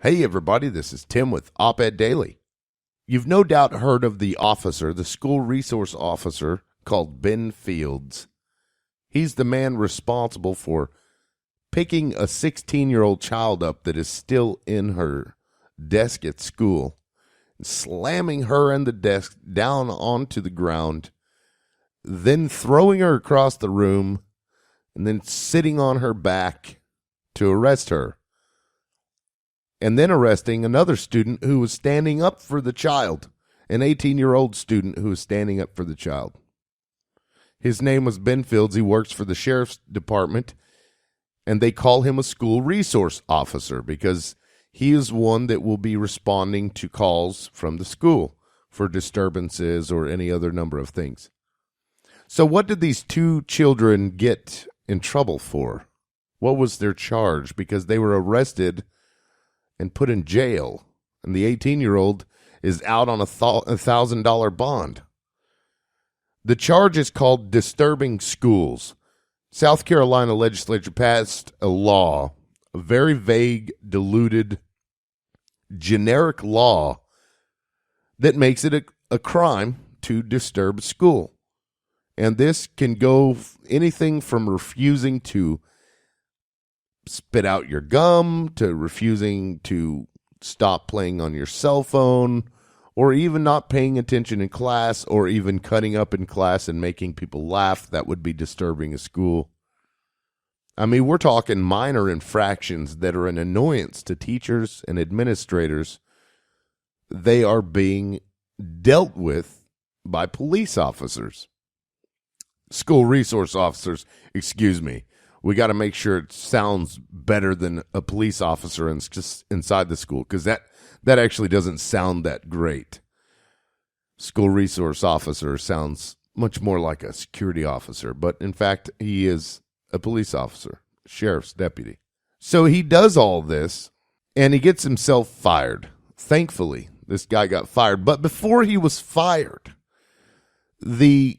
Hey everybody, this is Tim with Op-Ed Daily. You've no doubt heard of the officer, the school resource officer called Ben Fields. He's the man responsible for picking a 16-year-old child up that is still in her desk at school, slamming her and the desk down onto the ground, then throwing her across the room, and then sitting on her back to arrest her. And then arresting another student who was standing up for the child, an 18-year-old student who was standing up for the child. His name was Ben Fields. He works for the sheriff's department, and they call him a school resource officer because he is one that will be responding to calls from the school for disturbances or any other number of things. So what did these two children get in trouble for? What was their charge? Because they were arrested and put in jail, and the 18-year-old is out on a $1,000 bond. The charge is called disturbing schools. South Carolina legislature passed a law, a very vague, diluted, generic law that makes it a crime to disturb a school. And this can go anything from refusing to spit out your gum, to refusing to stop playing on your cell phone, or even not paying attention in class, or even cutting up in class and making people laugh. That would be disturbing a school. I mean, we're talking minor infractions that are an annoyance to teachers and administrators. They are being dealt with by police officers. School resource officers, excuse me. We got to make sure it sounds better than a police officer just inside the school, because that actually doesn't sound that great. School resource officer sounds much more like a security officer, but in fact, he is a police officer, sheriff's deputy. So he does all this, and he gets himself fired. Thankfully, this guy got fired. But before he was fired, the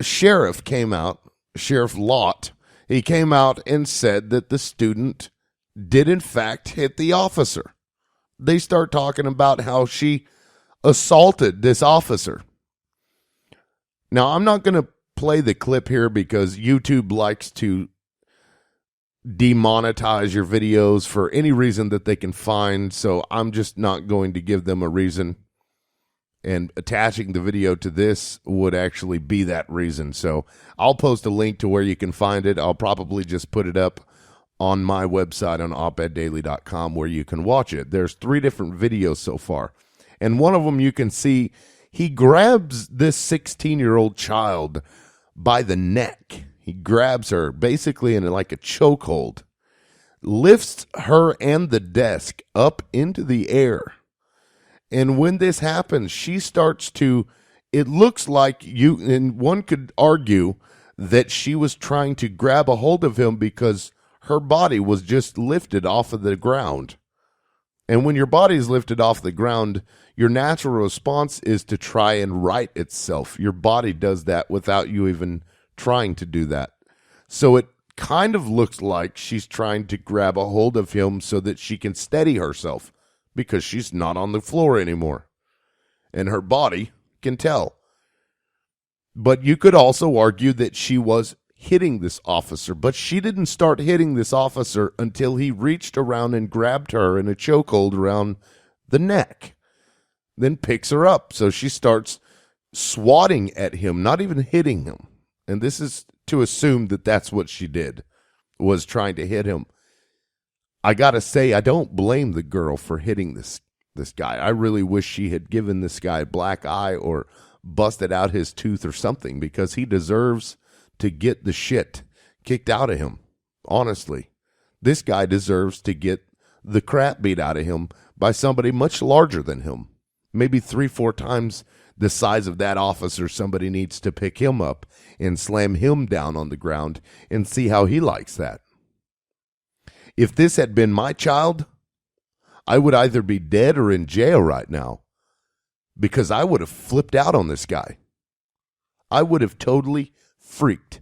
sheriff came out, Sheriff Lott. He came out and said that the student did, in fact, hit the officer. They start talking about how she assaulted this officer. Now, I'm not going to play the clip here because YouTube likes to demonetize your videos for any reason that they can find, so I'm just not going to give them a reason. And attaching the video to this would actually be that reason. So I'll post a link to where you can find it. I'll probably just put it up on my website on opeddaily.com where you can watch it. There's 3 different videos so far. And one of them you can see he grabs this 16-year-old child by the neck. He grabs her basically in like a chokehold, lifts her and the desk up into the air. And when this happens, she starts to, it looks like and one could argue that she was trying to grab a hold of him because her body was just lifted off of the ground. And when your body is lifted off the ground, your natural response is to try and right itself. Your body does that without you even trying to do that. So it kind of looks like she's trying to grab a hold of him so that she can steady herself, because she's not on the floor anymore. And her body can tell. But you could also argue that she was hitting this officer, but she didn't start hitting this officer until he reached around and grabbed her in a chokehold around the neck, then picks her up. So she starts swatting at him, not even hitting him. And this is to assume that that's what she did, was trying to hit him. I got to say, I don't blame the girl for hitting this guy. I really wish she had given this guy a black eye or busted out his tooth or something, because he deserves to get the shit kicked out of him. Honestly, this guy deserves to get the crap beat out of him by somebody much larger than him. Maybe 3-4 times the size of that officer. Somebody needs to pick him up and slam him down on the ground and see how he likes that. If this had been my child, I would either be dead or in jail right now, because I would have flipped out on this guy. I would have totally freaked.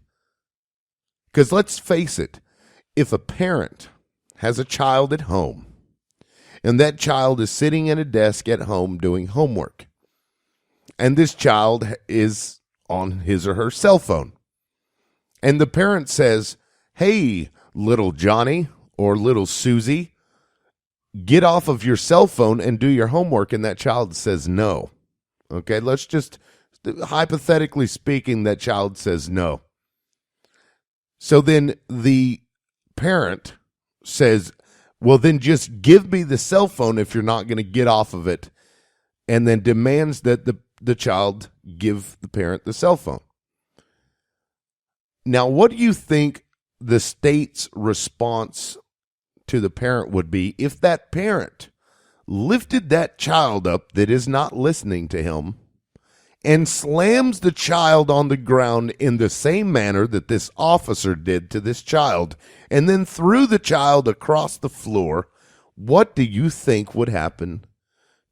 Because let's face it, if a parent has a child at home And that child is sitting at a desk at home doing homework. And this child is on his or her cell phone. And the parent says, "Hey, little Johnny or little Susie, get off of your cell phone and do your homework." And that child says no. Okay, let's just, hypothetically speaking, that child says no. So then the parent says, "Well, then just give me the cell phone if you're not going to get off of it," and then demands that the child give the parent the cell phone. Now, what do you think the state's response to the parent would be if that parent lifted that child up that is not listening to him and slams the child on the ground in the same manner that this officer did to this child, and then threw the child across the floor? What do you think would happen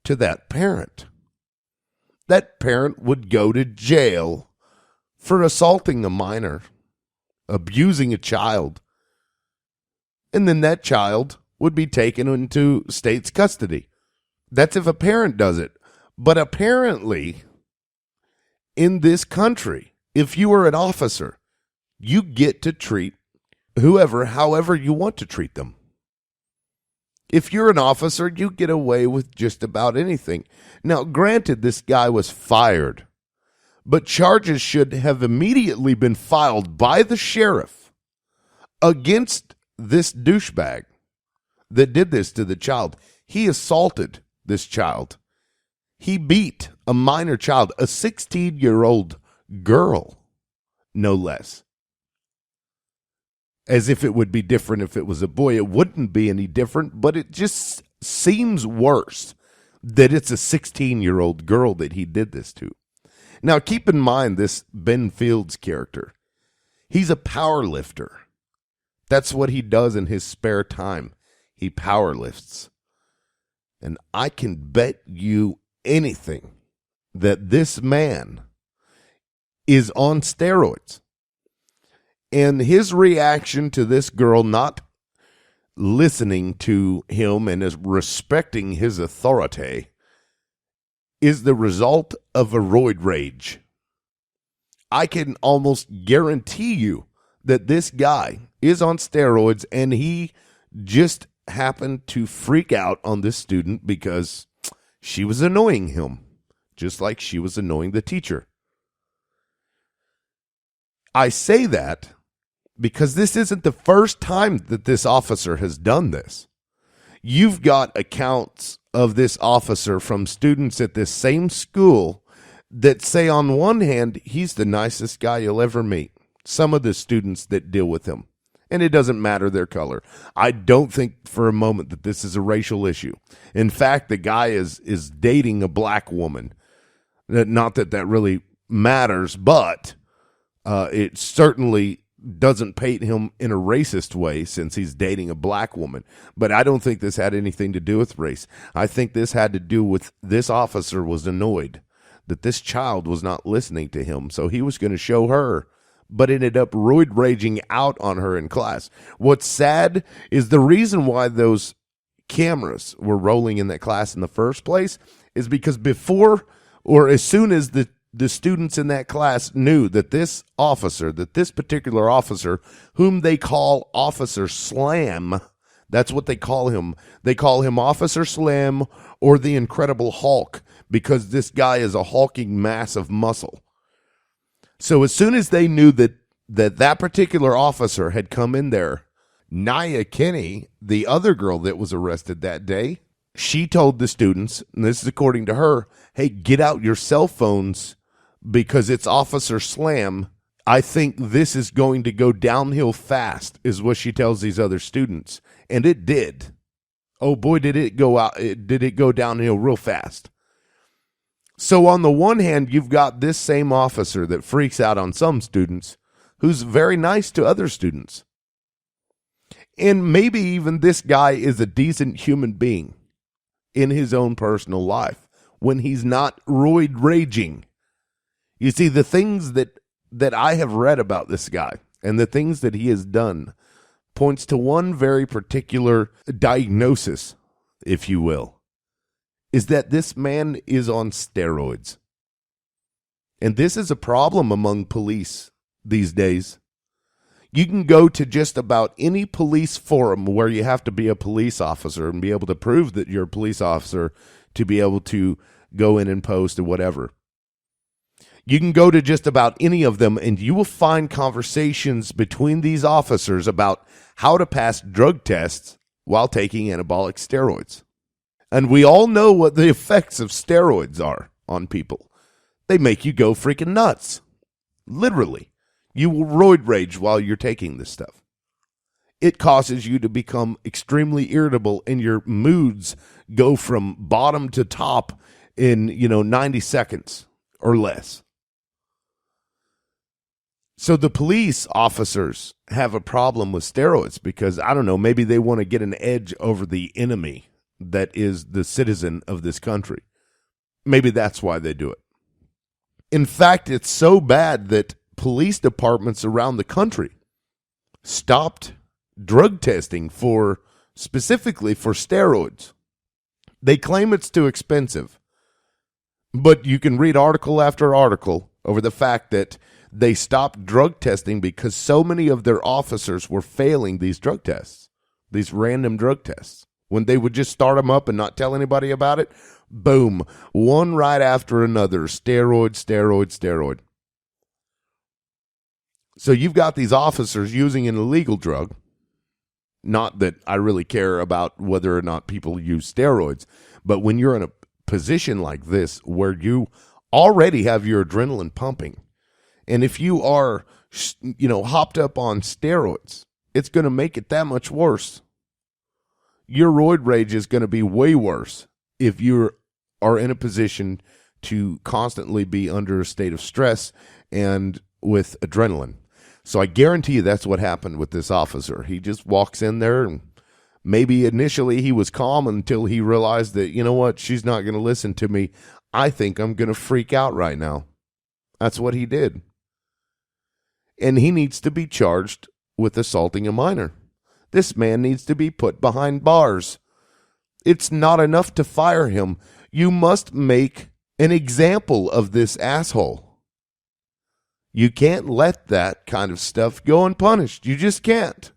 to that parent? That parent would go to jail for assaulting a minor, abusing a child, and then that child would be taken into state's custody. That's if a parent does it. But apparently, in this country, if you are an officer, you get to treat whoever however you want to treat them. If you're an officer, you get away with just about anything. Now, granted, this guy was fired, but charges should have immediately been filed by the sheriff against this douchebag that did this to the child. He assaulted this child. He beat a minor child, a 16-year-old girl, no less. As if it would be different if it was a boy. It wouldn't be any different, but it just seems worse that it's a 16-year-old girl that he did this to. Now, keep in mind this Ben Fields character. He's a power lifter. That's what he does in his spare time. He power lifts. And I can bet you anything that this man is on steroids. And his reaction to this girl not listening to him and is respecting his authority is the result of a roid rage. I can almost guarantee you that this guy is on steroids, and he just happened to freak out on this student because she was annoying him, just like she was annoying the teacher. I say that because this isn't the first time that this officer has done this. You've got accounts of this officer from students at this same school that say on one hand, he's the nicest guy you'll ever meet. Some of the students that deal with him, and it doesn't matter their color. I don't think for a moment that this is a racial issue. In fact, the guy is dating a black woman. Not that that really matters, but it certainly doesn't paint him in a racist way since he's dating a black woman. But I don't think this had anything to do with race. I think this had to do with this officer was annoyed that this child was not listening to him, so he was going to show her, but ended up roid raging out on her in class. What's sad is the reason why those cameras were rolling in that class in the first place is because before or as soon as the students in that class knew that this officer, that this particular officer, whom they call Officer Slam, that's what they call him. They call him Officer Slam or the Incredible Hulk because this guy is a hulking mass of muscle. So as soon as they knew that particular officer had come in there, Nia Kinney, the other girl that was arrested that day, she told the students, and this is according to her, hey, get out your cell phones because it's Officer Slam. I think this is going to go downhill fast, is what she tells these other students. And it did. Oh boy, did it go downhill real fast. So on the one hand, you've got this same officer that freaks out on some students who's very nice to other students. And maybe even this guy is a decent human being in his own personal life when he's not roid raging. You see, the things that I have read about this guy and the things that he has done points to one very particular diagnosis if you will, is that this man is on steroids. And this is a problem among police these days. You can go to just about any police forum where you have to be a police officer and be able to prove that you're a police officer to be able to go in and post or whatever. You can go to just about any of them and you will find conversations between these officers about how to pass drug tests while taking anabolic steroids. And we all know what the effects of steroids are on people. They make you go freaking nuts. Literally. You will roid rage while you're taking this stuff. It causes you to become extremely irritable and your moods go from bottom to top in, 90 seconds or less. So the police officers have a problem with steroids because, I don't know, maybe they want to get an edge over the enemy that is the citizen of this country. Maybe that's why they do it. In fact, it's so bad that police departments around the country stopped drug testing specifically for steroids. They claim it's too expensive. But you can read article after article over the fact that they stopped drug testing because so many of their officers were failing these drug tests, these random drug tests. When they would just start them up and not tell anybody about it, boom, one right after another, steroid. So you've got these officers using an illegal drug. Not that I really care about whether or not people use steroids, but when you're in a position like this where you already have your adrenaline pumping, and if you are, hopped up on steroids, it's going to make it that much worse. Your roid rage is going to be way worse if you are in a position to constantly be under a state of stress and with adrenaline. So I guarantee you that's what happened with this officer. He just walks in there and maybe initially he was calm until he realized that, you know what, she's not going to listen to me. I think I'm going to freak out right now. That's what he did. And he needs to be charged with assaulting a minor. This man needs to be put behind bars. It's not enough to fire him. You must make an example of this asshole. You can't let that kind of stuff go unpunished. You just can't.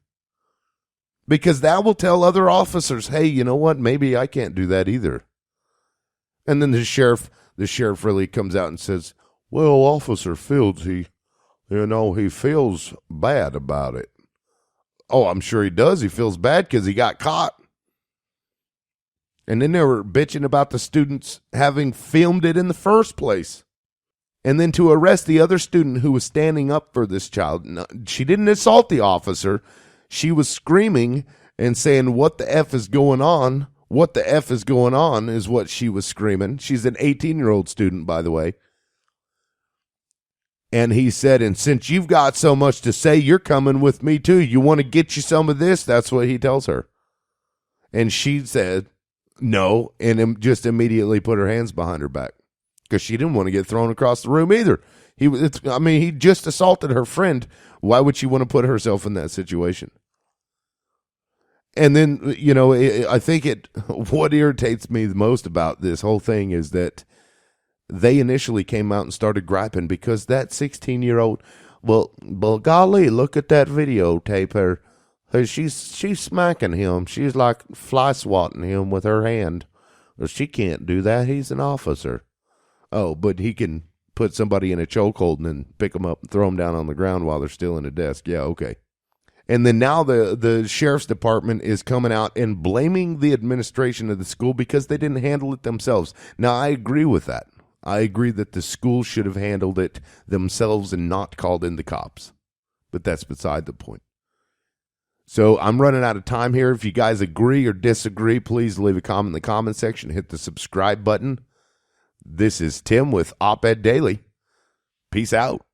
Because that will tell other officers, hey, you know what? Maybe I can't do that either. And then the sheriff really comes out and says, well, Officer Fields, he feels bad about it. Oh, I'm sure he does. He feels bad because he got caught. And then they were bitching about the students having filmed it in the first place. And then to arrest the other student who was standing up for this child. No, she didn't assault the officer. She was screaming and saying, what the F is going on? What the F is going on is what she was screaming. She's an 18-year-old student, by the way. And he said, and since you've got so much to say, you're coming with me too. You want to get you some of this? That's what he tells her. And she said no, and just immediately put her hands behind her back because she didn't want to get thrown across the room either. He just assaulted her friend. Why would she want to put herself in that situation? And then, I think what irritates me the most about this whole thing is that they initially came out and started griping because that 16-year-old, well, golly, look at that videotape. She's smacking him. She's like fly swatting him with her hand. Well, she can't do that. He's an officer. Oh, but he can put somebody in a chokehold and then pick them up and throw them down on the ground while they're still in a desk. Yeah, okay. And then now the sheriff's department is coming out and blaming the administration of the school because they didn't handle it themselves. Now, I agree with that. I agree that the school should have handled it themselves and not called in the cops. But that's beside the point. So I'm running out of time here. If you guys agree or disagree, please leave a comment in the comment section. Hit the subscribe button. This is Tim with Op-Ed Daily. Peace out.